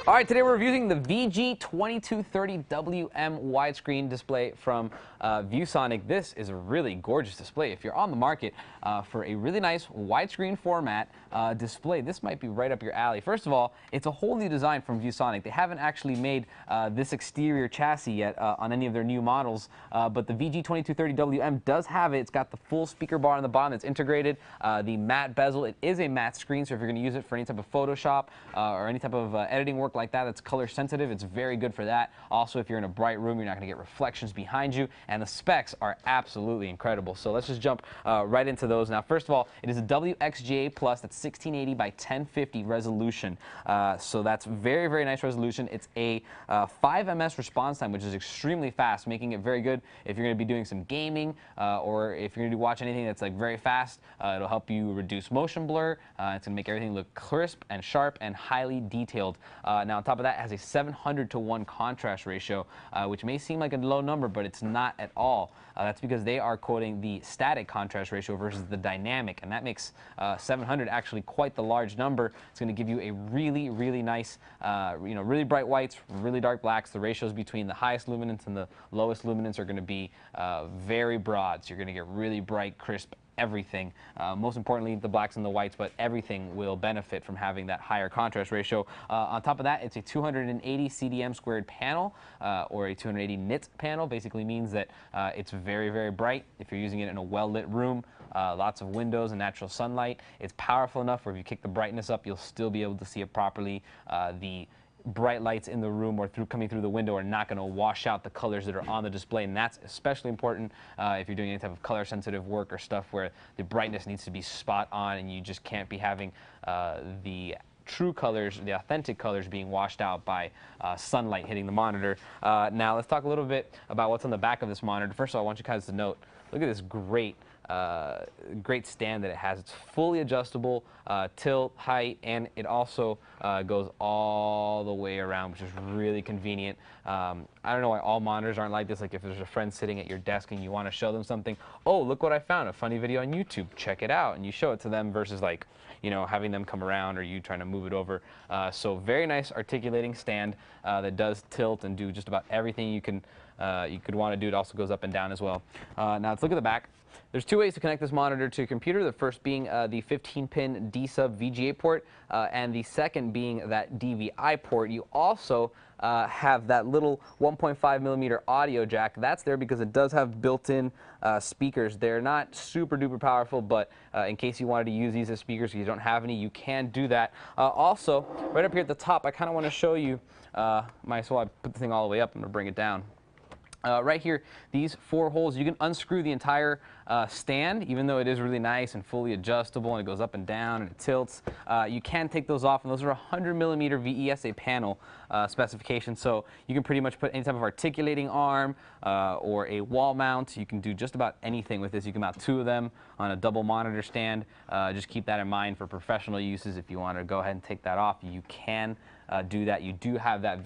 All right, today we're reviewing the VG2230wm widescreen display from ViewSonic. This is a really gorgeous display. If you're on the market for a really nice widescreen format display, this might be right up your alley. First of all, it's a whole new design from ViewSonic. They haven't actually made this exterior chassis yet on any of their new models, but the VG2230wm does have it. It's got the full speaker bar on the bottom that's integrated, the matte bezel. It is a matte screen, so if you're going to use it for any type of Photoshop or any type of editing work like that's color sensitive, it's very good for that. Also, if you're in a bright room, you're not going to get reflections behind you, and the specs are absolutely incredible. So let's just jump right into those. Now, first of all, it is a WXGA Plus. That's 1680 by 1050 resolution. So that's very, very nice resolution. It's a 5 ms response time, which is extremely fast, making it very good if you're going to be doing some gaming or if you're going to watch anything that's like very fast. It'll help you reduce motion blur. It's going to make everything look crisp and sharp and highly detailed. Now, on top of that, it has a 700:1 contrast ratio, which may seem like a low number, but it's not at all. That's because they are quoting the static contrast ratio versus the dynamic, and that makes 700 actually quite the large number. It's going to give you a really, really nice, really bright whites, really dark blacks. The ratios between the highest luminance and the lowest luminance are going to be very broad, so you're going to get really bright, crisp everything. Most importantly, the blacks and the whites, but everything will benefit from having that higher contrast ratio. On top of that, it's a 280 CDM squared panel, or a 280 nit panel. Basically means that it's very, very bright. If you're using it in a well-lit room, lots of windows and natural sunlight, it's powerful enough where if you kick the brightness up, you'll still be able to see it properly. The bright lights in the room or coming through the window are not going to wash out the colors that are on the display, and that's especially important if you're doing any type of color sensitive work or stuff where the brightness needs to be spot on and you just can't be having the true colors, the authentic colors being washed out by sunlight hitting the monitor. Now let's talk a little bit about what's on the back of this monitor. First of all, I want you guys to note, look at this great stand that it has. It's fully adjustable, tilt, height, and it also goes all the way around, which is really convenient. I don't know why all monitors aren't like this. Like if there's a friend sitting at your desk and you want to show them something, oh, look what I found, a funny video on YouTube, check it out, and you show it to them versus like, having them come around or you trying to move it over. So very nice articulating stand that does tilt and do just about everything you could want to do. It also goes up and down as well. Now let's look at the back. There's two ways to connect this monitor to your computer. The first being the 15-pin D-sub VGA port, and the second being that DVI port. You also have that little 1.5mm audio jack. That's there because it does have built-in speakers. They're not super duper powerful, but in case you wanted to use these as speakers, if you don't have any, you can do that. Also, right up here at the top, I kind of want to show you, I put the thing all the way up, I'm going to bring it down. Right here, these 4 holes, you can unscrew the entire stand, even though it is really nice and fully adjustable and it goes up and down and it tilts. You can take those off, and those are 100mm VESA panel specification, so you can pretty much put any type of articulating arm or a wall mount. You can do just about anything with this. You can mount 2 of them on a double monitor stand. Just keep that in mind for professional uses. If you want to go ahead and take that off, you can do that. You do have that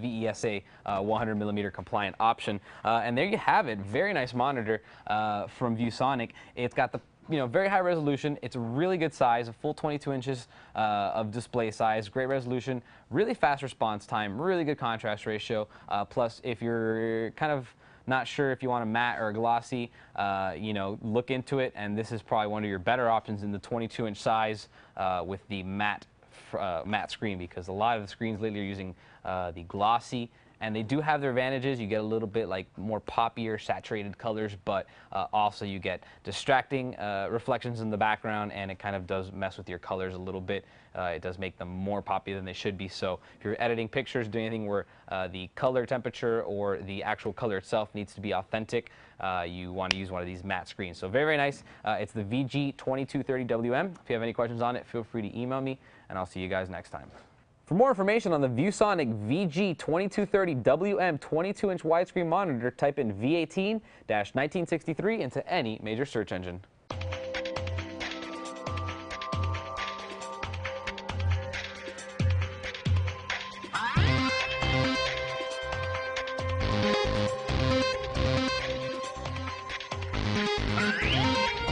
VESA 100mm compliant option, and there you have it. Very nice monitor from ViewSonic. It's got the very high resolution. It's a really good size, a full 22 inches of display size, great resolution, really fast response time, really good contrast ratio. Plus, if you're kind of not sure if you want a matte or a glossy, look into it, and this is probably one of your better options in the 22-inch size with the matte screen, because a lot of the screens lately are using the glossy, and they do have their advantages. You get a little bit like more poppier, saturated colors, but also you get distracting reflections in the background, and it kind of does mess with your colors a little bit. It does make them more poppy than they should be. So if you're editing pictures, doing anything where the color temperature or the actual color itself needs to be authentic, you want to use one of these matte screens. So very, very nice. It's the VG2230wm. If you have any questions on it, feel free to email me, and I'll see you guys next time. For more information on the ViewSonic VG2230wm 22-inch widescreen monitor, type in V18-1963 into any major search engine. Bye.